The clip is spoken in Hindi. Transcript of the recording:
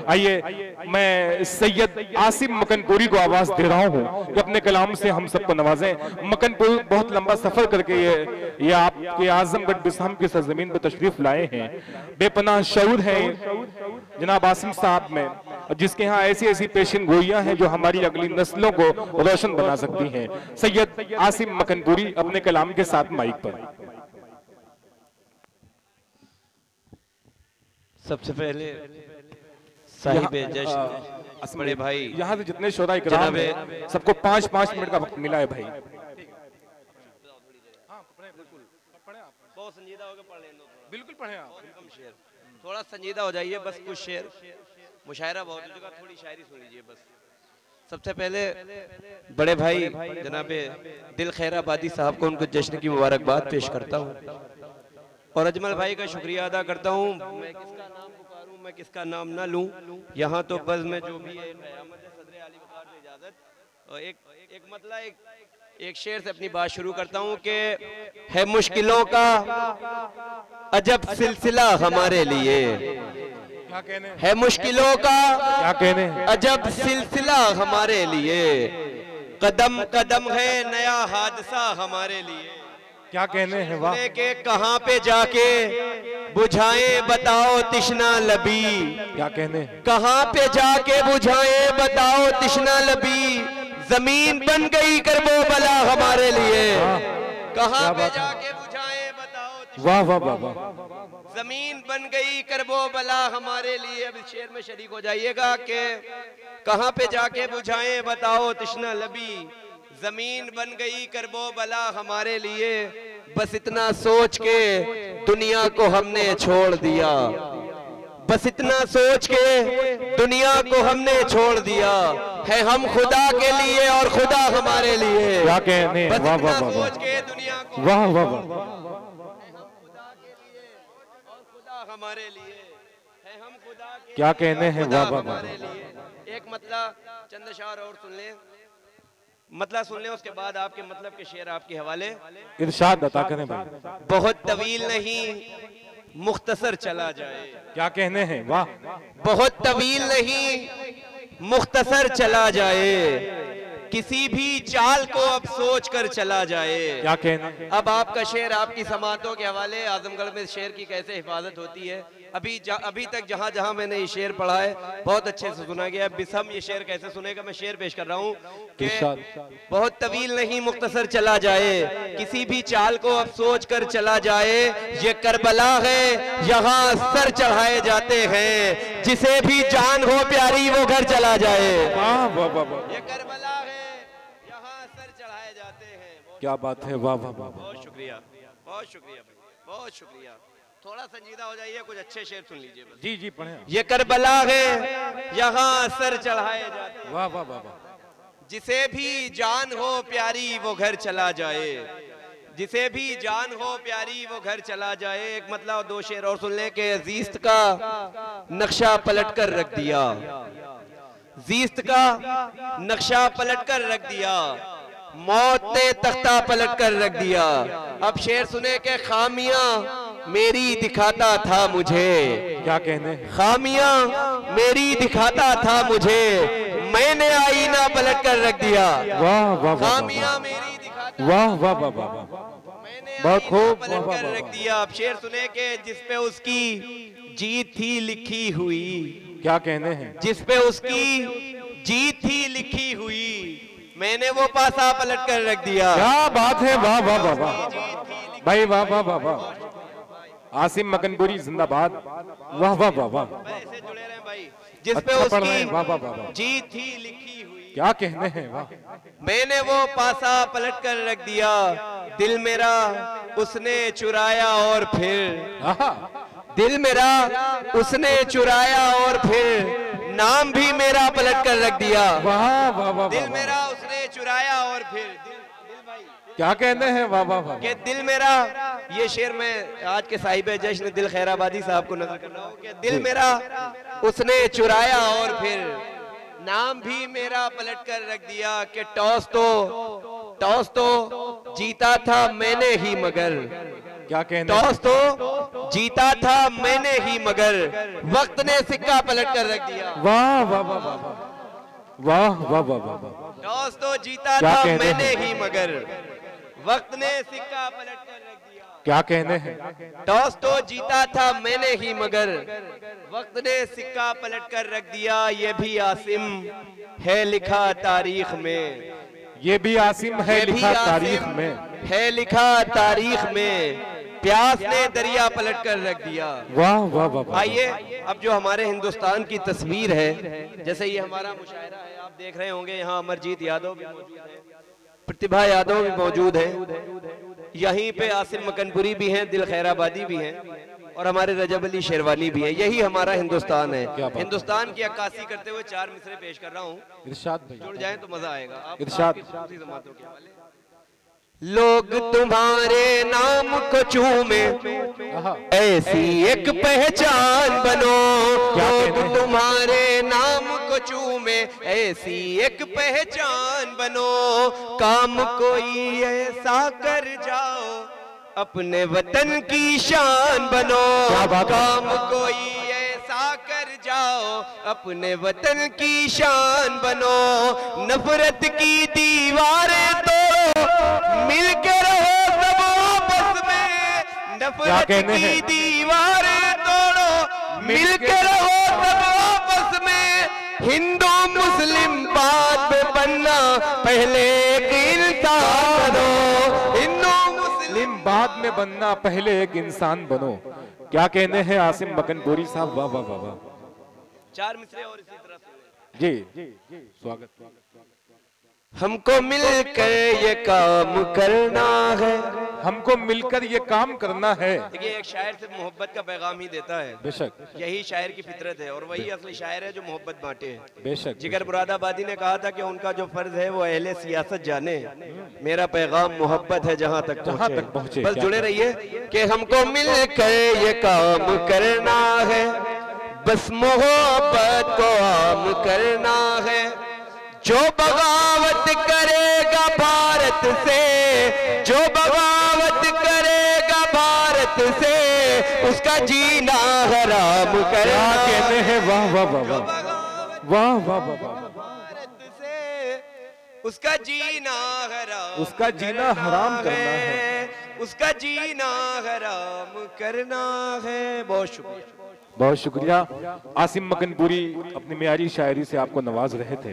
आइए मैं सैयद आसिम मकनपुरी को आवाज दे रहा हूँ कि अपने कलाम से हम सबको नवाजें। मकनपुर बहुत लंबा सफर करके ये आपके आजमगढ़ बिसाम की सरजमीन पर तशरीफ लाए हैं। बेपनाह शऊर है जनाब आसिम साहब में, जिसके यहाँ ऐसी ऐसी पेशिन गोइयां हैं जो हमारी अगली नस्लों को रोशन बना सकती हैं। सैयद आसिम मकनपुरी अपने कलाम के साथ माइक पर। सबसे पहले साहिबे जश्न बड़े भाई यहाँ से जितने शोधा इकराम है सबको 5-5 मिनट का वक्त मिला है भाई। बहुत संजीदा होकर पढ़ लें, बिल्कुल पढ़े आप। कम शेर, थोड़ा संजीदा हो जाइए, बस कुछ शेर, मुशायरा बहुत हो चुका, थोड़ी शायरी सुन लीजिए बस। सबसे पहले बड़े भाई जनाबे दिल खैराबादी साहब को उनको जश्न की मुबारकबाद पेश करता हूँ और अजमल भाई का शुक्रिया अदा करता हूँ। मैं किसका नाम पुकारूं, मैं किसका नाम ना लूं, यहाँ तो बज़ में जो भी है सदर आली वक़ार से इजाज़त। और एक मतलब एक शेर से अपनी बात शुरू करता हूँ कि है मुश्किलों का अजब सिलसिला हमारे लिए, क्या कहने है मुश्किलों का क्या कहने अजब सिलसिला हमारे लिए, कदम कदम है नया हादसा हमारे लिए। क्या कहने हैं वाह। के कहाँ पे जाके बुझाएं बताओ तिश्ना लबी, क्या कहने कहाँ पे जाके बुझाएं बताओ तिश्ना लबी, जमीन बन गई करबो बला हमारे लिए, कहाँ पे जाके बुझाएं बताओ वाह वाह वाह वाह। जमीन बन गई करबो बला हमारे लिए। अब शेर में शरीक हो जाइएगा कि कहाँ पे जाके बुझाएं बताओ तिश्ना लबी, जमीन बन गई करबो बला हमारे लिए, बस इतना सोच के दुनिया को हमने छोड़ दिया, बस इतना सोच के दुनिया को हमने छोड़ दिया, है हम खुदा के लिए और खुदा हमारे लिए। क्या कहने बस वाह इतना वाह वाह सोच के दुनिया को वाह वाह वाह। खुदा के लिए और खुदा हमारे लिए, है हम खुदा के क्या कहने हैं वाह वाह वाह। हमारे लिए। एक मतलब चंद अशार और सुन लें, मतलब सुन लें, उसके बाद आपके मतलब के शेर आपके हवाले। इरशाद अता करें भाई। बहुत तवील नहीं मुख्तसर चला जाए, क्या कहने हैं वाह। बहुत तवील नहीं मुख्तसर चला जाए, किसी भी चाल को अब सोच कर चला जाए। क्या कहने अब आपका शेर आपकी समातों के हवाले। आजमगढ़ में शेर की कैसे हिफाजत होती है, अभी तक जहां जहां मैंने ये शेर पढ़ा है बहुत अच्छे से सुना गया। बिसम ये शेर कैसे सुनेगा, मैं शेर पेश कर रहा हूँ कि बहुत तवील नहीं मुख्तसर चला जाए, किसी भी चाल को अब सोच कर चला जाए, ये करबला है यहाँ सर चढ़ाए जाते हैं, जिसे भी जान हो प्यारी वो घर चला जाए। वाह वाह वाह। ये करबला है यहाँ सर चढ़ाए जाते हैं। क्या बात है वाह वाह वाह। बहुत शुक्रिया, बहुत शुक्रिया भाई, बहुत शुक्रिया। थोड़ा संजीदा हो जाइए, कुछ अच्छे शेर सुन लीजिए बस। जी जी पढ़े। ये करबला है यहाँ सर चढ़ाए जाते हैं, वाह वाह वाह वाह। जिसे भी जान हो प्यारी वो घर चला जाए, जिसे भी जान हो प्यारी वो घर चला जाए। एक मतलब दो शेर और सुन ले कि जीस्त का नक्शा पलट कर रख दिया, जीस्त का नक्शा पलट कर रख दिया, मौत ने तख्ता पलट कर रख दिया। अब शेर सुने के खामियां मेरी दिखाता था मुझे, क्या कहने खामियां मेरी दिखाता था मुझे, मैंने आईना पलट कर रख दिया। वाह वाह वाह। खामियां मेरी दिखाता वाह वाह वाह वाह। मैंने बहुत आईना खूब, पलट वाह, कर वाह, रख वाह। दिया। अब शेर सुने के जिस पे उसकी जीत थी लिखी हुई, क्या कहने हैं जिस पे उसकी जीत थी लिखी हुई, मैंने वो पासा पलट कर रख दिया। क्या बात है वाह वाह वाह वाह भाई वाह वाह वाह वाह। आसिम मकनपुरी जिंदाबाद। वाह वाह वाह वाह। ऐसे जुड़े रहे भाई, जिस पे अच्छा पढ़ रहे हैं, वाह वाह वाह उसकी वाह। जीत थी लिखी हुई, क्या कहने हैं वाह। मैंने वो पासा पलट कर रख दिया, दिल मेरा उसने चुराया और फिर, आहा। दिल मेरा उसने चुराया और फिर नाम भी मेरा पलट कर रख दिया। वाह वाह वाह दिल वाह। मेरा उसने चुराया और फिर दिल भाई क्या कहने हैं वाह वाह वाह। कि दिल मेरा, ये शेर में आज के साहिब जश्न दिल खैराबादी साहब को नजर कर रहा हूँ कि दिल मेरा उसने चुराया और फिर नाम भी मेरा पलट कर रख दिया। कि टॉस तो जीता था मैंने ही, मगर क्या कहने? टॉस तो जीता था मैंने ही मगर वक्त ने सिक्का पलट कर रख दिया। वाह वाह वाह वाह वाह वाह वाह वाह वाह। टॉस तो जीता था मैंने ही मगर वक्त ने सिक्का पलट कर रख दिया। क्या कहने हैं? टॉस तो जीता था मैंने ही मगर वक्त ने सिक्का पलट कर रख दिया। ये भी आसिम है लिखा तारीख में, ये भी आसिम है लिखा तारीख में, है लिखा तारीख में, प्यास ने दरिया पलट कर रख दिया। वाह वाह वाह। आइए अब जो हमारे हिंदुस्तान की तस्वीर है, जैसे ये हमारा मुशायरा है, आप देख रहे होंगे यहाँ अमरजीत यादव भी मौजूद है, प्रतिभा यादव भी मौजूद है, यहीं पे आसिम मकनपुरी भी हैं, दिल खैराबादी भी हैं और हमारे रजब अली शेरवानी भी है। यही हमारा हिंदुस्तान है। हिंदुस्तान की अक्कासी करते हुए 4 मिसरे पेश कर रहा हूँ, इरशाद भाई जुड़ जाए तो मजा आएगा। इरशाद। लोग तुम्हारे नाम को चूमे ऐसी एक पहचान बनो, लोग तुम्हारे नाम को चूमे ऐसी एक पहचान बनो, काम कोई ऐसा कर जाओ अपने वतन की शान बनो, काम कोई ऐसा कर जाओ अपने वतन की शान बनो, नफरत की दीवारें तोड़ो मिलके रहो सब आपस में, नफरत की दीवारें तोड़ो मिलके रहो सब आपस में, हिंदू मुस्लिम बात में बनना पहले एक इंसान बनो, हिंदू मुस्लिम बाद में बनना पहले एक इंसान बनो। क्या कहने हैं आसिम मकनपुरी साहब? वाह वाह वाह वाह। 4 मिसरे और इसी तरह से जी स्वागत। हमको मिलकर ये काम करना है, हमको मिलकर ये काम करना है। देखिए एक शायर सिर्फ मोहब्बत का पैगाम ही देता है, बेशक यही शायर की फितरत है और वही असली शायर है जो मोहब्बत बांटे है। बेशक। जिगर मुरादाबादी ने कहा था कि उनका जो फर्ज है वो अहले सियासत जाने, मेरा पैगाम मोहब्बत है जहां तक पहुंचे। बस जुड़े रहिए कि हमको मिलकर ये काम करना है, बस मोहब्बत को आम करना है, जो बगावत करेगा भारत से, जो बगावत करेगा भारत से, उसका जीना हराम करना। कहते हैं वाह वाह वाह वाह वाह वाह वाह। भारत से उसका जीना हराम, उसका जीना हराम करना है, उसका जीना हराम करना है। बहुत शुक्रिया, बहुत शुक्रिया। आसिम मकनपुरी अपनी मियारी शायरी से आपको नवाज रहे थे।